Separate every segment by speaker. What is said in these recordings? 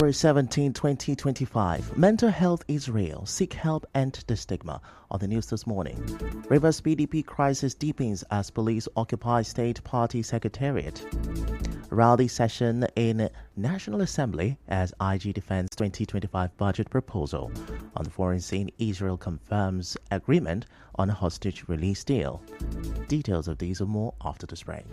Speaker 1: February 17, 2025. Mental health is real. Seek help, end the stigma. On the news this morning, Rivers PDP crisis deepens as police occupy state party secretariat. Rally session in National Assembly as IG defends 2025 budget proposal. On the foreign scene, Israel confirms agreement on a hostage release deal. Details of these and more after this break.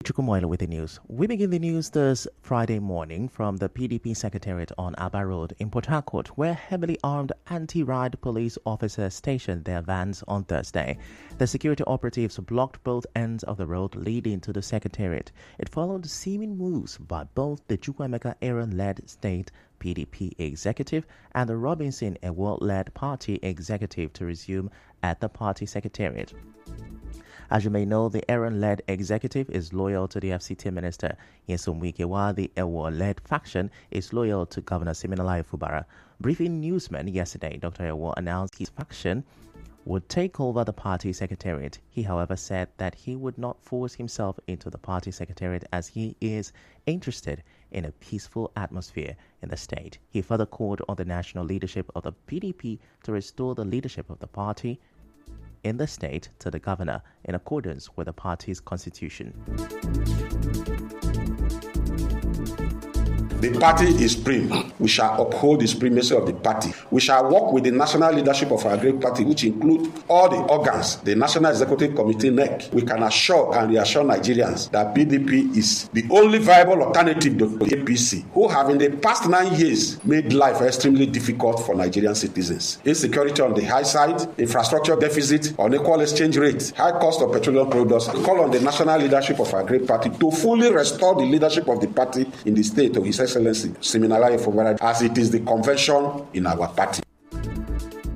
Speaker 1: Chukumoila with the news. We begin the news this Friday morning from the PDP Secretariat on Aba Road in Port Harcourt, where heavily armed anti-riot police officers stationed their vans on Thursday. The security operatives blocked both ends of the road leading to the Secretariat. It followed seeming moves by both the Chukwuemeka Aaron-led state PDP executive and the Robinson Ewol-led party executive to resume at the party Secretariat. As you may know, the Aaron-led executive is loyal to the FCT minister Nyesom Wike, while the Ewol-led faction is loyal to Governor Siminalayi Fubara. Briefing newsmen yesterday, Dr. Ewol announced his faction would take over the party secretariat. He, however, said that he would not force himself into the party secretariat as he is interested in a peaceful atmosphere in the state. He further called on the national leadership of the PDP to restore the leadership of the party in the state to the governor in accordance with the party's constitution.
Speaker 2: The party is supreme. We shall uphold the supremacy of the party. We shall work with the national leadership of our great party, which include all the organs, the National Executive Committee, NEC. We can assure and reassure Nigerians that PDP is the only viable alternative to the APC, who have in the past 9 years made life extremely difficult for Nigerian citizens. Insecurity on the high side, infrastructure deficit, unequal exchange rate, high cost of petroleum products. We call on the national leadership of our great party to fully restore the leadership of the party in the state to His Excellency Siminalayi Fubara, as it is the convention in our party.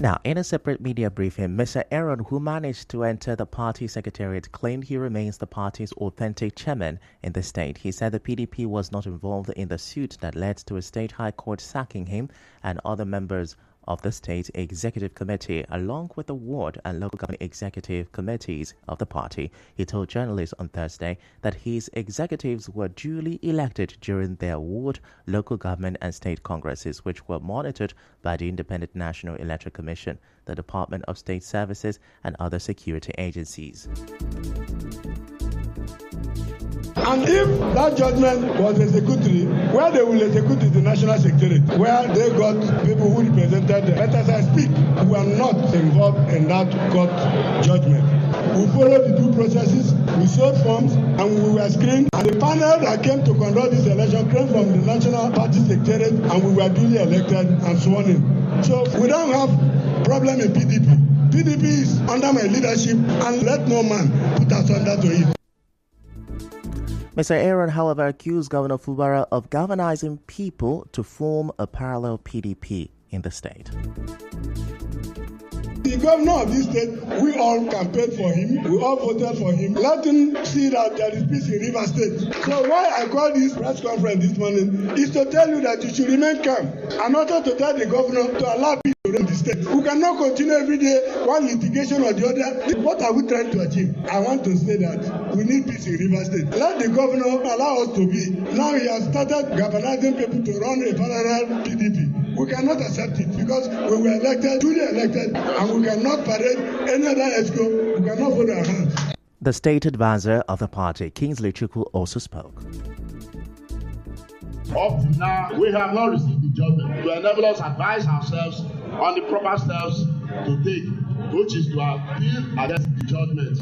Speaker 1: Now, in a separate media briefing, Mr. Aaron, who managed to enter the party secretariat, claimed he remains the party's authentic chairman in the state. He said the PDP was not involved in the suit that led to a state high court sacking him and other members of the state executive committee, along with the ward and local government executive committees of the party. He told journalists on Thursday that his executives were duly elected during their ward, local government and state congresses, which were monitored by the Independent National Electoral Commission, the Department of State Services and other security agencies.
Speaker 3: And if that judgment was executed, where they will execute is the National Secretariat, where they got people who represented them. But as I speak, we are not involved in that court judgment. We followed the due processes, we sold forms, and we were screened. And the panel that came to conduct this election came from the National Party Secretariat, and we were duly elected and sworn in. So we don't have problem in PDP. PDP is under my leadership, and let no man put us under to it.
Speaker 1: Mr. Aaron, however, accused Governor Fubara of galvanizing people to form a parallel PDP in the state.
Speaker 3: The governor of this state, we all campaigned for him, we all voted for him. Let him see that there is peace in Rivers State. So why I called this press conference this morning is to tell you that you should remain calm and also to tell the governor to allow peace to run the state. We cannot continue every day one litigation or the other. What are we trying to achieve? I want to say that we need peace in Rivers State. Let the governor allow us to be. Now he has started galvanizing people to run a parallel PDP. We cannot accept it because we were elected, duly elected, and we cannot parade any other ESCO. We cannot hold our hands.
Speaker 1: The state advisor of the party, Kingsley Chukwu, also spoke.
Speaker 4: Up to now, we have not received the judgment to enable us advise ourselves on the proper steps to take, which is to appeal against the judgment.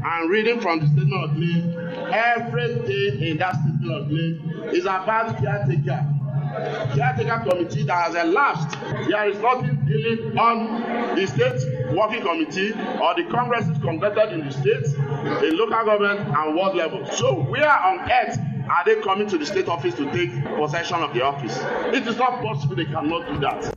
Speaker 4: And reading from the statement of claim, everything in that statement of claim is about caretaker committee that has elapsed. There is nothing dealing on the state working committee or the congresses conducted in the states, the local government and world level. So where on earth are they coming to the state office to take possession of the office? It is not possible. They cannot do that.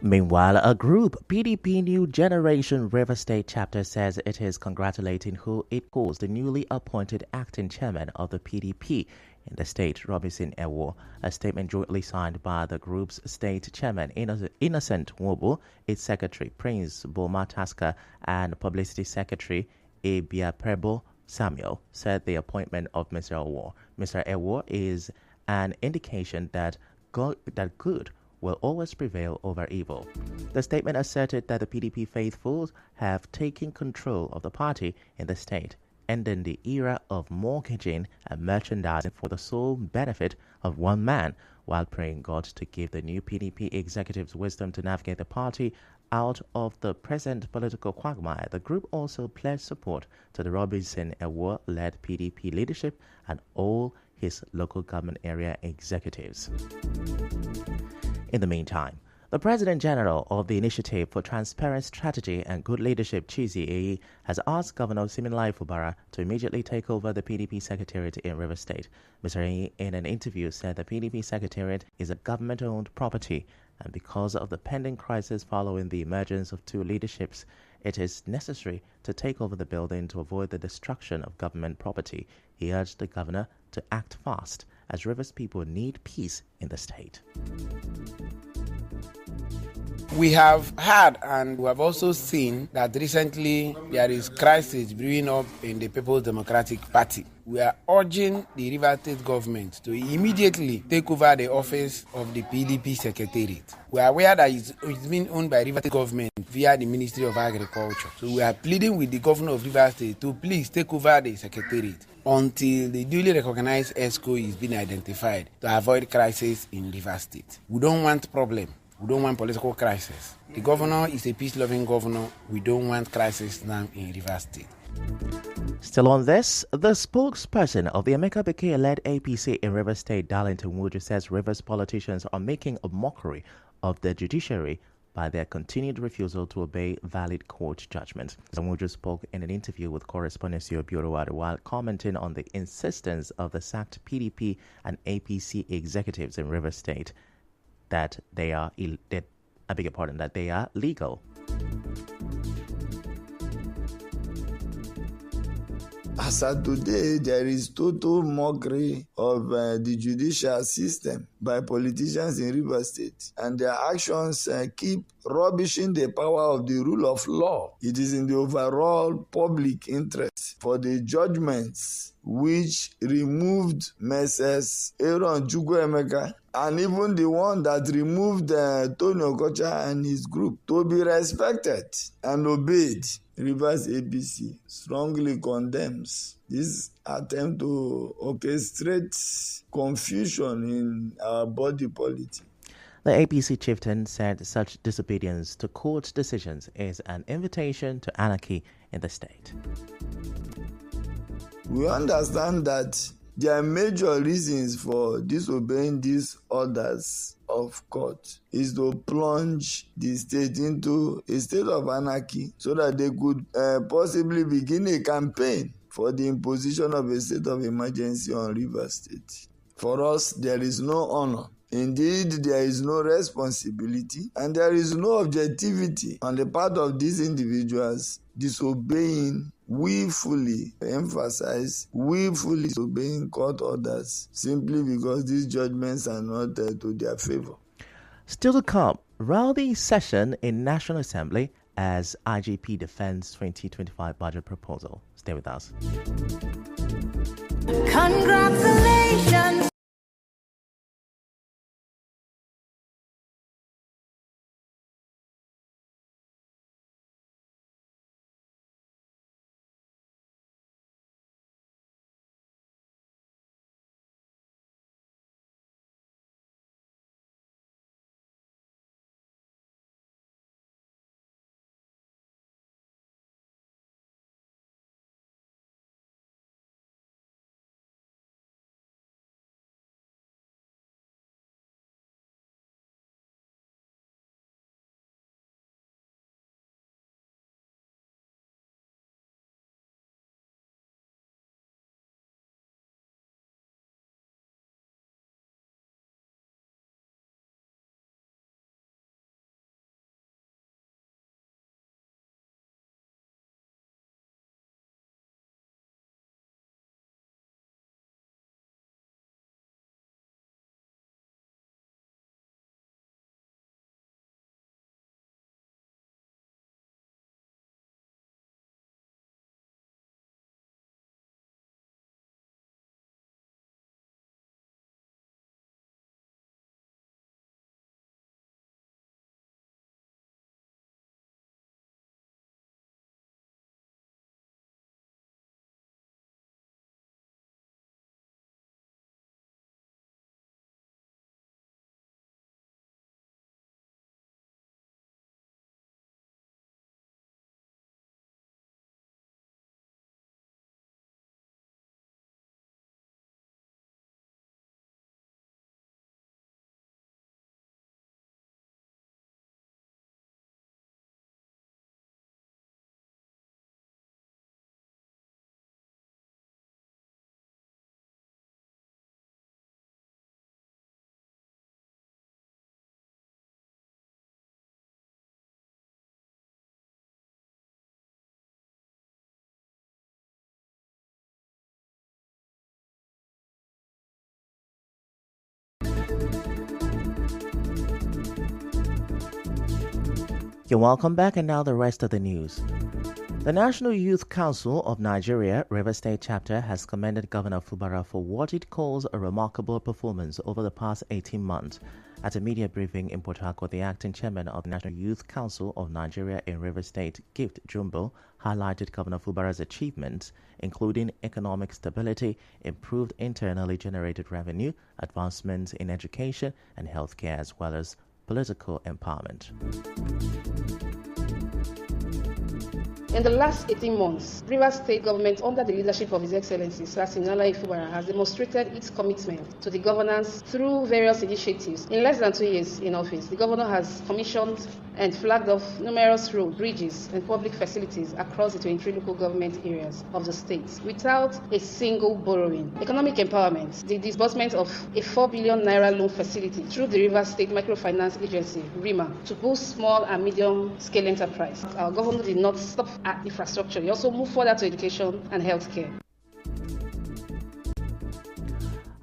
Speaker 1: Meanwhile, a group, PDP New Generation River State Chapter, says it is congratulating who it calls the newly appointed acting chairman of the PDP in the state, Robinson Ewo. A statement jointly signed by the group's state chairman, Innocent Wobu, its secretary, Prince Boma Tasker, and publicity secretary, Ebiaprebo Samuel, said the appointment of Mr. Ewo is an indication that good will always prevail over evil. The statement asserted that the PDP faithfuls have taken control of the party in the state, ending the era of mortgaging and merchandising for the sole benefit of one man, while praying God to give the new PDP executives wisdom to navigate the party out of the present political quagmire. The group also pledged support to the Robinson Ewo-led PDP leadership and all his local government area executives. In the meantime, the President General of the Initiative for Transparent Strategy and Good Leadership, Chizi Eyi, has asked Governor Siminalayi Fubara to immediately take over the PDP Secretariat in Rivers State. Mr. Eyi, in an interview, said the PDP Secretariat is a government-owned property, and because of the pending crisis following the emergence of two leaderships, it is necessary to take over the building to avoid the destruction of government property. He urged the governor to act fast, as Rivers people need peace in the state.
Speaker 5: We have had and we have also seen that recently there is crisis brewing up in the People's Democratic Party. We are urging the Rivers State government to immediately take over the office of the PDP Secretariat. We are aware that it's being owned by Rivers State government via the Ministry of Agriculture. So we are pleading with the governor of Rivers State to please take over the Secretariat until the duly recognized ESCO is being identified to avoid crisis in Rivers State. We don't want problem. We don't want political crisis. The governor is a peace-loving governor. We don't want crisis now in Rivers State.
Speaker 1: Still on this, the spokesperson of the Emeka Bekele-led APC in Rivers State, Darlington Wuju, says Rivers politicians are making a mockery of the judiciary by their continued refusal to obey valid court judgments. Wuju spoke in an interview with correspondent Sio Biorowadu while commenting on the insistence of the sacked PDP and APC executives in Rivers State that they are legal.
Speaker 6: As of today, there is total mockery of the judicial system by politicians in Rivers State, and their actions keep rubbishing the power of the rule of law. It is in the overall public interest for the judgments which removed Messrs. Aaron Chukwuemeka and even the one that removed Tony Okocha and his group to be respected and obeyed. Rivers APC strongly condemns this attempt to orchestrate confusion in our body politic.
Speaker 1: The APC chieftain said such disobedience to court decisions is an invitation to anarchy in the state.
Speaker 6: We understand that there are major reasons for disobeying these orders of court is to plunge the state into a state of anarchy so that they could possibly begin a campaign for the imposition of a state of emergency on Rivers State. For us, there is no honor. Indeed, there is no responsibility and there is no objectivity on the part of these individuals disobeying willfully disobeying court orders simply because these judgments are not to their favor.
Speaker 1: Still to come, rowdy session in National Assembly as IGP defends 2025 budget proposal. Stay with us.
Speaker 7: Congratulations.
Speaker 1: You're welcome back, and now the rest of the news. The National Youth Council of Nigeria, Rivers State Chapter, has commended Governor Fubara for what it calls a remarkable performance over the past 18 months. At a media briefing in Port Harcourt, the acting chairman of the National Youth Council of Nigeria in Rivers State, Gift Jumbo, highlighted Governor Fubara's achievements, including economic stability, improved internally generated revenue, advancements in education and healthcare, as well as political empowerment.
Speaker 8: In the last 18 months, Rivers State government, under the leadership of His Excellency Sir Siminalayi Fubara, has demonstrated its commitment to the governance through various initiatives. In less than 2 years in office, the governor has commissioned and flagged off numerous roads, bridges, and public facilities across the 23 local government areas of the state without a single borrowing. Economic empowerment, the disbursement of a 4 billion naira loan facility through the Rivers State Microfinance Agency, RIMA, to boost small and medium-scale enterprise. Our governor did not stop at infrastructure. He also moved further to education and healthcare.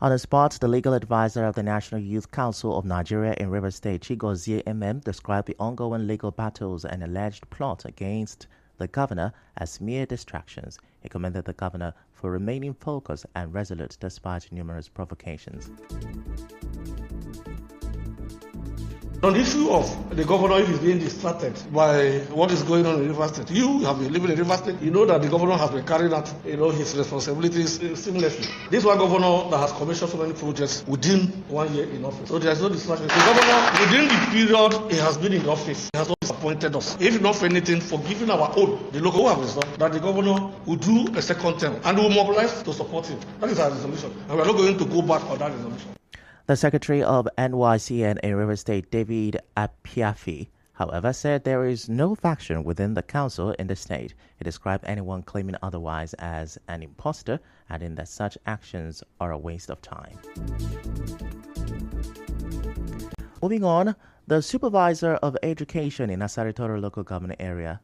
Speaker 1: On the spot, the legal advisor of the National Youth Council of Nigeria in Rivers State, Chigozie MM, described the ongoing legal battles and alleged plot against the governor as mere distractions. He commended the governor for remaining focused and resolute despite numerous provocations.
Speaker 9: On the issue of the governor, if he's being distracted by what is going on in Rivers State, you have been living in Rivers State, you know that the governor has been carrying out, his responsibilities seamlessly. This one governor that has commissioned so many projects within 1 year in office. So there's no distraction. The governor, within the period he has been in office, he has not disappointed us. If not for anything, for giving our own, the local have resolved that the governor will do a second term and will mobilize to support him. That is our resolution. And we are not going to go back on that resolution.
Speaker 1: The Secretary of NYCN in Rivers State, David Apiafi, however, said there is no faction within the council in the state. He described anyone claiming otherwise as an imposter, adding that such actions are a waste of time. Moving on, the Supervisor of Education in Asari Toro local government area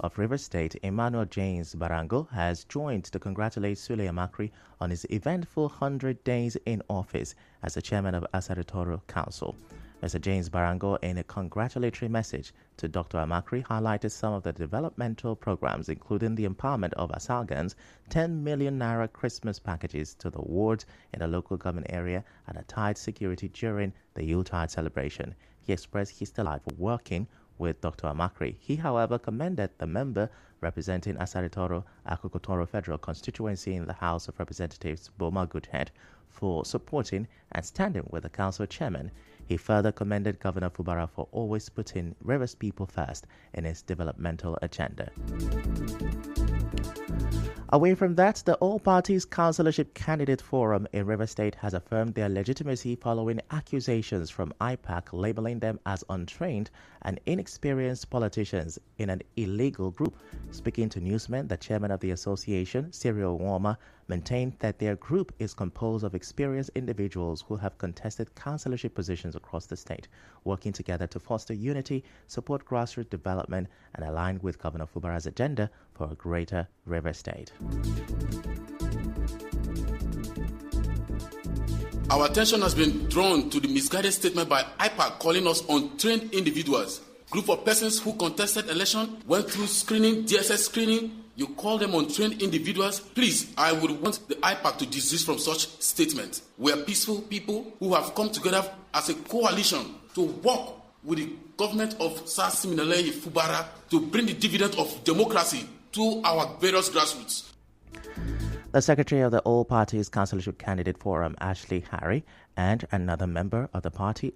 Speaker 1: of Rivers State, Emmanuel James Barango, has joined to congratulate Sule Amakri on his eventful 100 days in office as the chairman of Asari Toro Council. Mr. James Barango, in a congratulatory message to Dr. Amakri, highlighted some of the developmental programs, including the empowerment of Asargans, 10 million naira Christmas packages to the wards in the local government area, and a tight security during the Yuletide celebration. He expressed his delight for working with Dr. Amakri. He, however, commended the member representing Asari Toro Akoko-Toro Federal Constituency in the House of Representatives, Boma Goodhead, for supporting and standing with the council chairman. He further commended Governor Fubara for always putting Rivers people first in his developmental agenda. Away from that, the All Parties Councillorship Candidate Forum in Rivers State has affirmed their legitimacy following accusations from IPAC labeling them as untrained and inexperienced politicians in an illegal group. Speaking to newsmen, the chairman of the association, Cyril Warmer, maintained that their group is composed of experienced individuals who have contested councillorship positions across the state, working together to foster unity, support grassroots development, and align with Governor Fubara's agenda for a greater River State.
Speaker 10: Our attention has been drawn to the misguided statement by IPAC calling us untrained individuals. Group of persons who contested election, went through screening, DSS screening. You call them untrained individuals? Please, I would want the IPAC to desist from such statement. We are peaceful people who have come together as a coalition to work with the government of Sir Siminalayi Fubara to bring the dividend of democracy to our various grassroots.
Speaker 1: The secretary of the All Parties Councillorship Candidate Forum, Ashley Harry, and another member of the party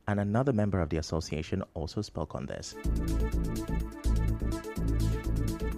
Speaker 1: another member of the association also spoke on this.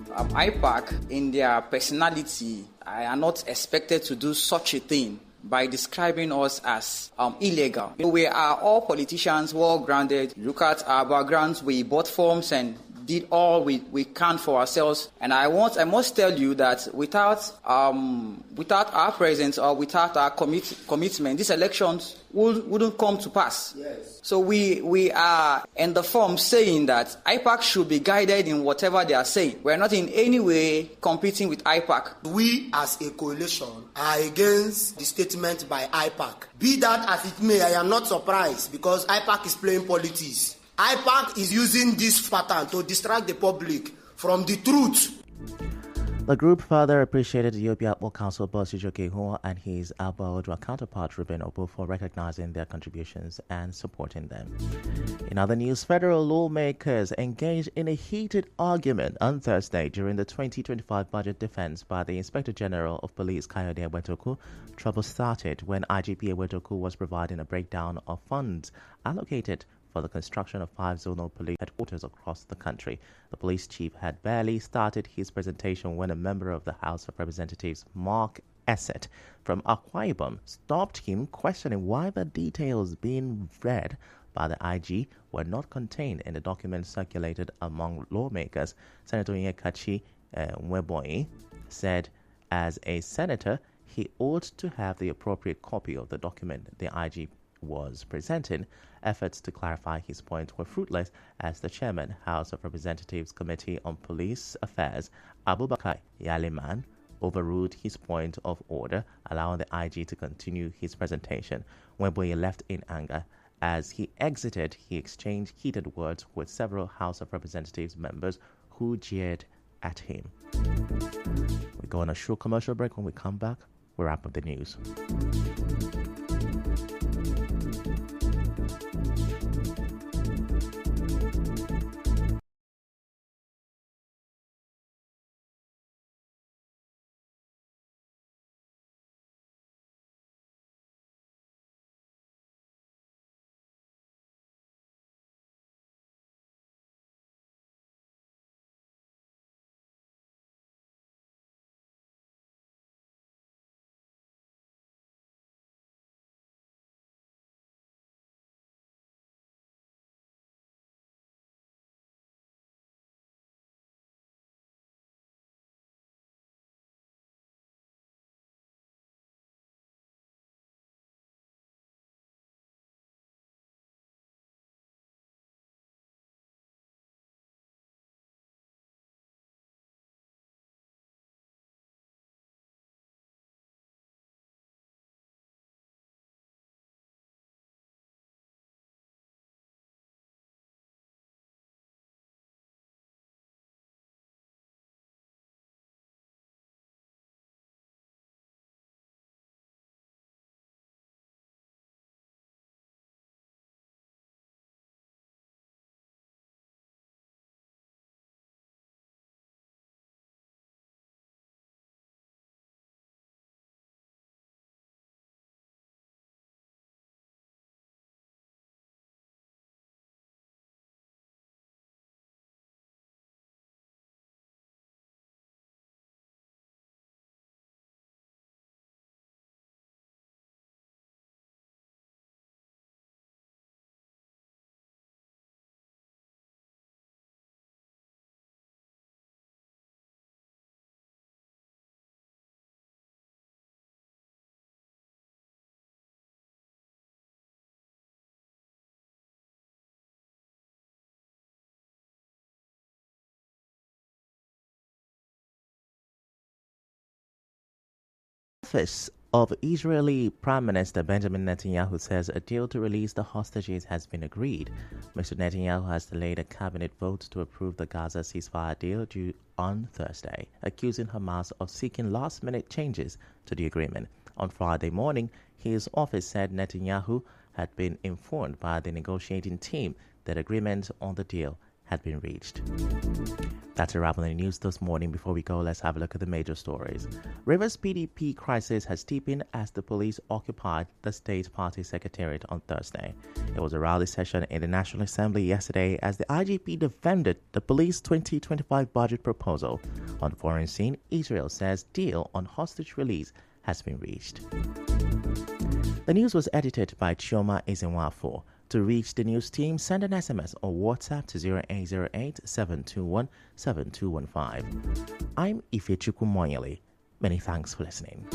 Speaker 11: IPAC, in their personality, are not expected to do such a thing by describing us as illegal. We are all politicians, well-grounded. Look at our backgrounds. We bought forms and did all we can for ourselves. And I must tell you that without our presence or without our commitment, these elections wouldn't come to pass. Yes. So we are in the form saying that IPAC should be guided in whatever they are saying. We are not in any way competing with IPAC.
Speaker 12: We as a coalition are against the statement by IPAC. Be that as it may, I am not surprised because IPAC is playing politics. IPAC is using this pattern to distract the public from the truth.
Speaker 1: The group further appreciated the Yobe Akpo Council boss Ijoke Hua and his Alba Odua counterpart Ruben Obo for recognizing their contributions and supporting them. In other news, federal lawmakers engaged in a heated argument on Thursday during the 2025 budget defense by the Inspector General of Police Kayode Ewetoku. Trouble started when IGP Ewetoku was providing a breakdown of funds allocated for the construction of 5 zonal police headquarters across the country. The police chief had barely started his presentation when a member of the House of Representatives, Mark Essett from Akwa Ibom, stopped him, questioning why the details being read by the IG were not contained in the document circulated among lawmakers. Senator Onyekachi Nwebonyi said as a senator, he ought to have the appropriate copy of the document the IG was presenting. Efforts to clarify his point were fruitless as the chairman, House of Representatives Committee on Police Affairs, Abubakar Yaliman, overruled his point of order, allowing the IG to continue his presentation. Nwebonyi left in anger. As he exited, he exchanged heated words with several House of Representatives members who jeered at him. We go on a short commercial break. When we come back, we'll wrap up the news. Office of Israeli Prime Minister Benjamin Netanyahu says a deal to release the hostages has been agreed. Mr. Netanyahu has delayed a cabinet vote to approve the Gaza ceasefire deal due on Thursday, accusing Hamas of seeking last-minute changes to the agreement. On Friday morning, his office said Netanyahu had been informed by the negotiating team that agreement on the deal had been reached. That's a wrap on the news this morning. Before we go, let's have a look at the major stories. Rivers PDP crisis has deepened as the police occupied the state party secretariat on Thursday. It was a rally session in the National Assembly yesterday as the IGP defended the police 2025 budget proposal. On the foreign scene, Israel says deal on hostage release has been reached. The news was edited by Chioma Ezenwafo. To reach the news team, send an SMS or WhatsApp to 0808-721-7215. I'm Ifechukwu Moyele. Many thanks for listening.